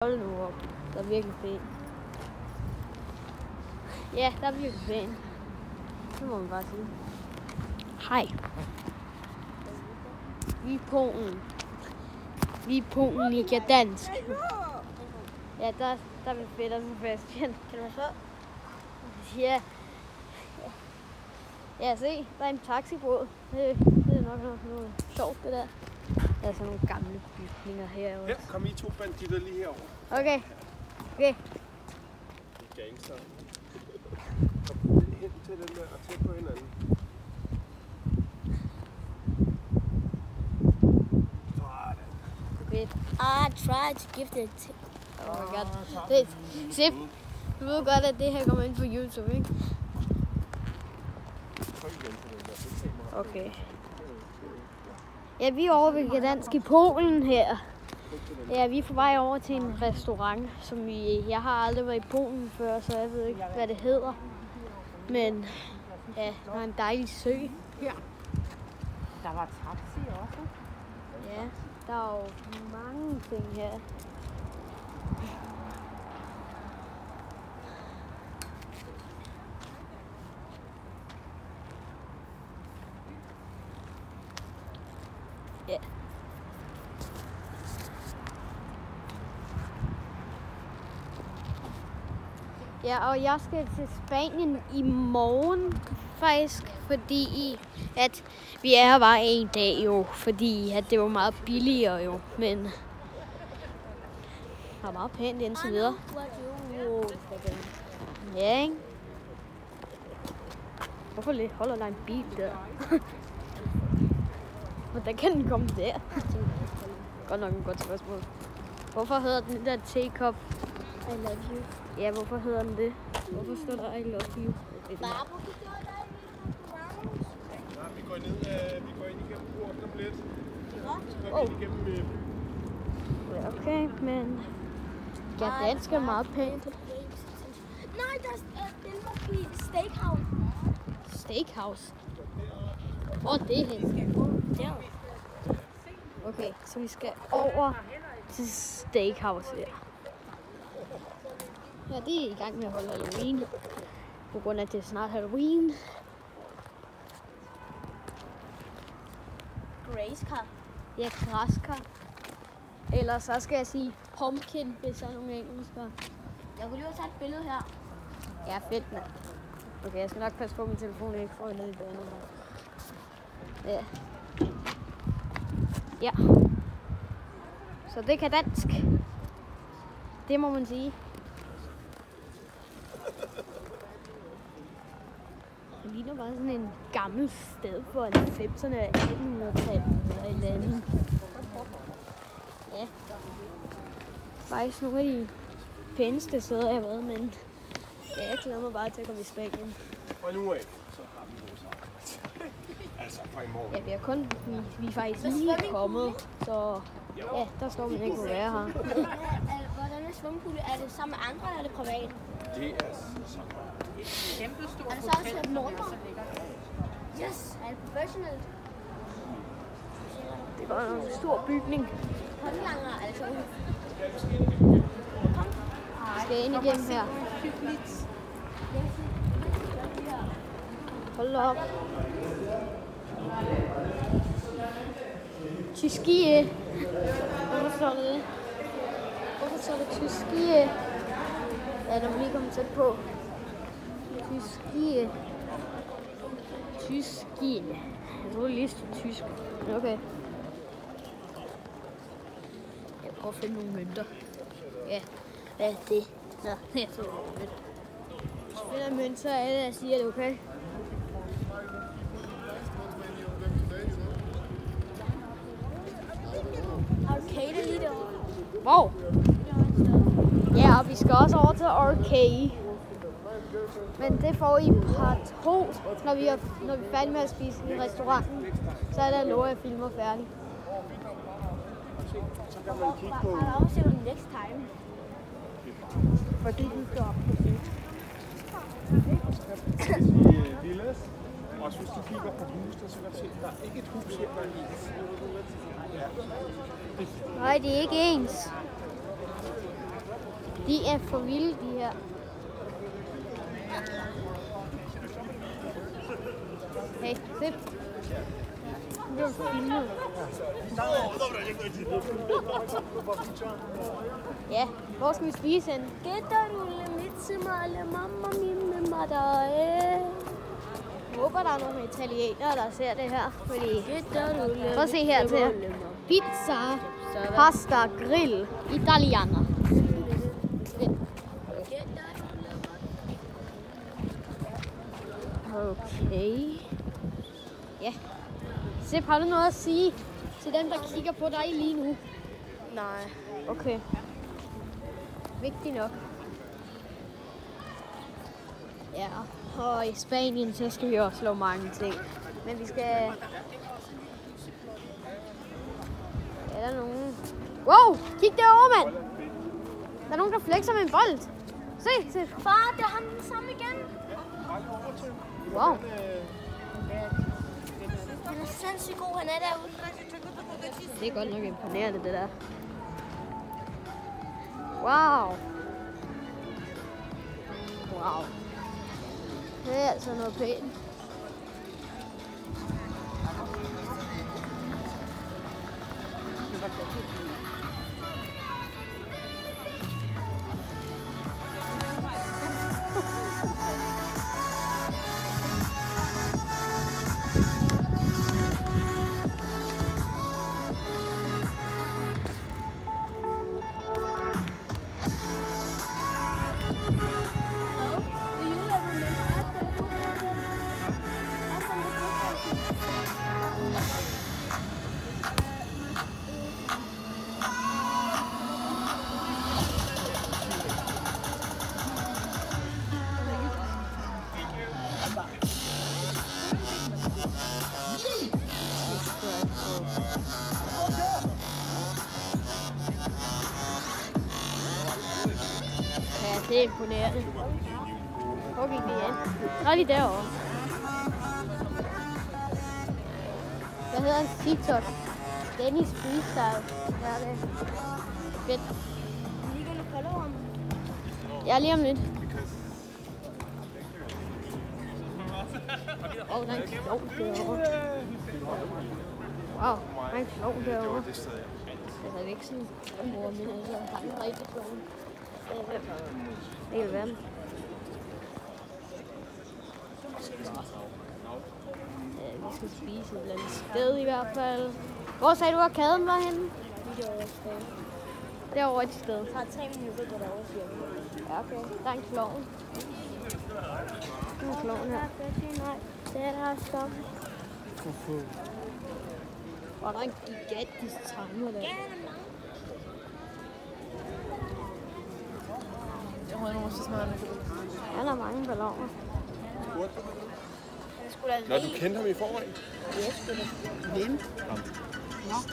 Hold nu op. Der er virkelig pænt. Ja, der er virkelig pænt. Det må man bare sige. Hej. Vi er Polen. Vi er Polen i Gdansk. Ja, der er vi fedt og Sebastian. Kan du være så? Ja. Ja, se. Der er en taxibåd. Det er nok noget sjovt, det der. Der er sådan nogle gamle bygninger herovre. Her, kom I to banditter lige herover. Okay. Okay. Gangster. Kom hen til den der og tæt på hinanden. Fedt. I tried to give it to... Oh my god. Sip, du ved godt, at det her kommer ind på YouTube, ikke? Okay. Ja, vi er over ved Gdansk i Polen her. Ja, vi er på vej over til en restaurant, som jeg har aldrig været i Polen før, så jeg ved ikke, hvad det hedder. Men ja, der er en dejlig sø her. Der var taxi også. Ja, der er jo mange ting her. Ja. Ja, og jeg skal til Spanien i morgen faktisk, fordi at vi er her bare en dag jo, fordi at det var meget billigere jo, men det var meget pænt indtil videre. Ja, ikke? Hvorfor holder der en bil der? Hvordan kan den komme der? Godt nok et godt spørgsmål. Hvorfor hedder den der tekop? I love you. Ja, hvorfor hedder den det? Hvorfor står der I love you? Vi går ned, vi går ind igennem porten om lidt. Så går vi ind igennem... Ja, okay, men... Gdansk er meget pænt. Nej, den var på Steakhouse. Steakhouse? Hvor er det hen? Der. Okay, så vi skal over til Steakhouse her. Ja, de er i gang med at holde Halloween. På grund af, at det er snart Halloween. Grace-car. Ja, græskar. Eller så skal jeg sige pumpkin, hvis der er nogle engelsker. Jeg kunne lige have taget et billede her. Ja, fedt, mand. Okay, jeg skal nok passe på min telefon, jeg ikke får ned i banen. Ja. Ja. Så det kan dansk. Det må man sige. Det ligner bare sådan en gammel sted for 90'erne af 1800-tallet eller et eller andet. Ja. Faktisk nogle af de pæneste steder, jeg har været, men ja, jeg glæder mig bare til at komme i Spanien. Og nu af, så har vi vores arbejde. Altså fra i morgen. Ja, vi er faktisk lige kommet, så ja, der står man ikke kunne være her. Hvordan er svømmepulje? Er det sammen med andre, eller er det privat? Det er så Er det så også et nummer? Yes, er det professionelt? Det var en stor bygning. Håndlanger, altså. Vi skal ind igennem her. Hold da op. Tyskie. Hvorfor står der det? Hvorfor står der Tyskie? Ja, der må lige komme tæt på. Tyskie. Tyskie. Jeg troede lige stod tysk. Men okay. Jeg prøver at finde nogle mønter. Ja, hvad er det? Nå, jeg tror det er mønt. Hvis jeg finder mønt, så er alle, der siger, at det er okay. Arcade lige derovre. Wow! Ja, og vi skal også over til Arcade. Men det får I part 2, når vi er færdige med at spise i restauranten. Så er der lov at filme færdig. Så kan man kigge på... I'll see you next time. Fordi den står op på film. i villas. Og hvis du kigger på husene, så kan du se, at der er ikke et hus her, der er ens. Ja. Nej, det er ikke ens. De er for vilde, de her. Hey, se. Det er filmet. Ja, hvor skal vi spise hen? Jeg håber, der er nogle italienere, der ser det her. Fordi... Prøv at se her til. Pizza, pasta, grill, italianer. Okay. Ja. Sip, har du noget at sige til dem, der kigger på dig lige nu? Nej. Okay. Vigtigt nok. Ja, og i Spanien, så skal vi også lave mange ting. Men vi skal... Er der nogen... Wow! Kig derovre, mand! Der er nogen, der flexer med en bold. Se! Far, det er ham den samme igen. Wow. Han er sindssygt god, han er derude. Det er godt nok imponerende, det der. Wow. Det er altså noget pænt. Ja, det er imponerende. Hvor gik det igen? Der er lige derovre. Hvad hedder hans TikTok? Dennis Freestyle. Ja, det er fedt. Lige gonna follow ham. Ja, lige om lidt. Der er en klov derovre. Wow, der er en klov derovre. Altså ikke sådan en mor, men altså har den rigtig kloven. Hele verden. Vi skal spise et eller andet sted i hvert fald. Hvor sagde du, at kaden var henne? Derovre et sted. Det tager 3 minutter, går derovre, siger vi. Ja, okay. Der er en klovn. Der er en klovn her. Det er der stop. Og der er en gigantisk timer der. Ja, der er mange balloner. Nå, du kendte ham i forvejen? Yes, det er det. Hvem?